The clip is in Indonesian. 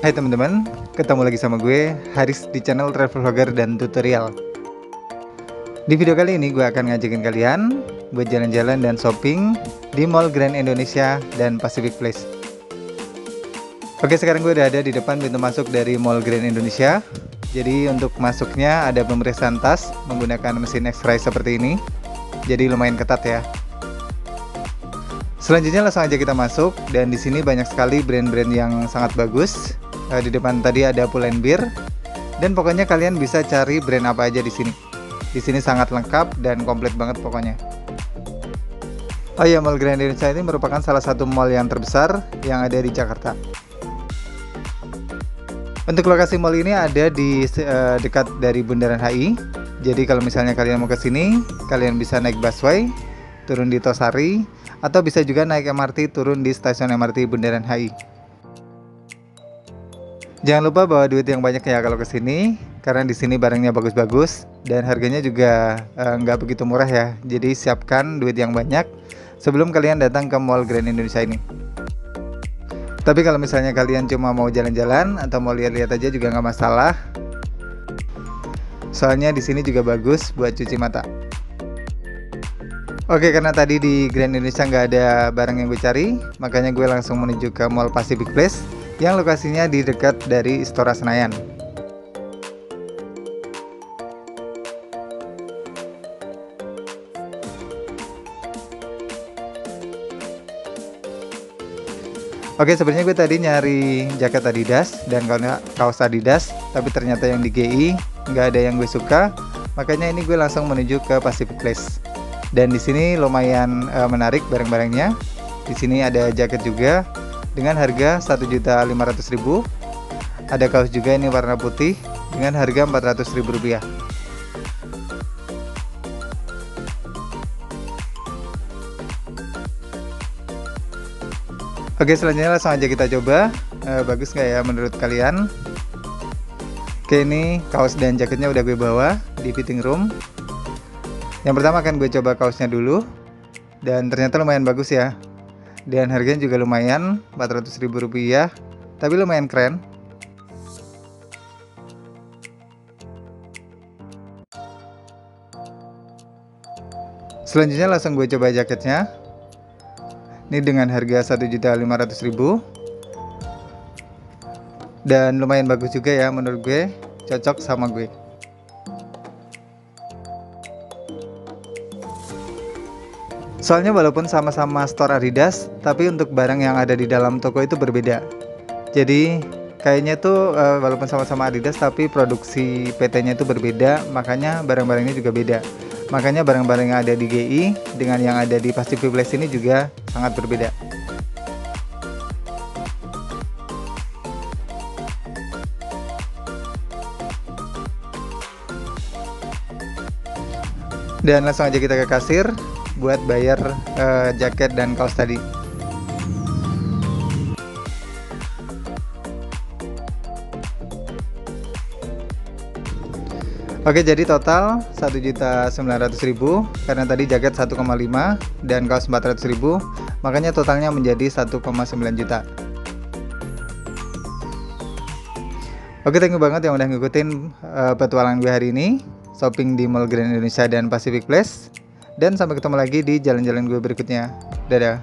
Hai teman-teman, ketemu lagi sama gue, Haris di channel Travel Vlogger dan Tutorial. Di video kali ini gue akan ngajakin kalian buat jalan-jalan dan shopping di Mall Grand Indonesia dan Pacific Place. Oke, sekarang gue udah ada di depan pintu masuk dari Mall Grand Indonesia. Jadi untuk masuknya ada pemeriksaan tas menggunakan mesin X-ray seperti ini. Jadi lumayan ketat ya. Selanjutnya langsung aja kita masuk, dan di sini banyak sekali brand-brand yang sangat bagus. Di depan tadi ada Pull&Bear, dan pokoknya kalian bisa cari brand apa aja di sini. Di sini sangat lengkap dan komplit banget pokoknya. Oh ya, Mall Grand Indonesia ini merupakan salah satu mall yang terbesar yang ada di Jakarta. Untuk lokasi mall ini ada di dekat dari Bundaran HI. Jadi kalau misalnya kalian mau ke sini, kalian bisa naik busway, turun di Tosari, atau bisa juga naik MRT turun di stasiun MRT Bundaran HI. Jangan lupa bawa duit yang banyak ya kalau kesini, karena di sini barangnya bagus-bagus dan harganya juga nggak begitu murah ya. Jadi siapkan duit yang banyak sebelum kalian datang ke Mall Grand Indonesia ini. Tapi kalau misalnya kalian cuma mau jalan-jalan atau mau lihat-lihat aja juga nggak masalah. Soalnya di sini juga bagus buat cuci mata. Oke, karena tadi di Grand Indonesia nggak ada barang yang gue cari, makanya gue langsung menuju ke Mall Pacific Place yang lokasinya di dekat dari Istora Senayan. Oke, sebenarnya gue tadi nyari jaket Adidas dan kaos Adidas, tapi ternyata yang di GI nggak ada yang gue suka, makanya ini gue langsung menuju ke Pacific Place. Dan di sini lumayan menarik barang-barangnya. Di sini ada jaket juga dengan harga 1.500.000. Ada kaos juga ini warna putih dengan harga Rp400.000. Oke, selanjutnya langsung aja kita coba. Bagus nggak ya menurut kalian? Oke, ini kaos dan jaketnya udah gue bawa di fitting room. Yang pertama akan gue coba kaosnya dulu, dan ternyata lumayan bagus ya, dan harganya juga lumayan, Rp400.000, tapi lumayan keren. Selanjutnya langsung gue coba jaketnya. Ini dengan harga Rp1.500.000, dan lumayan bagus juga ya menurut gue, cocok sama gue. Soalnya walaupun sama-sama store Adidas, tapi untuk barang yang ada di dalam toko itu berbeda. Jadi kayaknya tuh walaupun sama-sama Adidas, tapi produksi PT-nya itu berbeda, makanya barang-barangnya juga beda. Makanya barang-barang yang ada di GI dengan yang ada di Pacific Place ini juga sangat berbeda. Dan langsung aja kita ke kasir buat bayar jaket dan kaos tadi. Oke, jadi total 1.900.000 karena tadi jaket 1,5 dan kaos 400.000, makanya totalnya menjadi 1,9 juta. Oke, thank you banget yang udah ngikutin petualangan gue hari ini, shopping di Mall Grand Indonesia dan Pacific Place. Dan sampai ketemu lagi di jalan-jalan gue berikutnya. Dadah.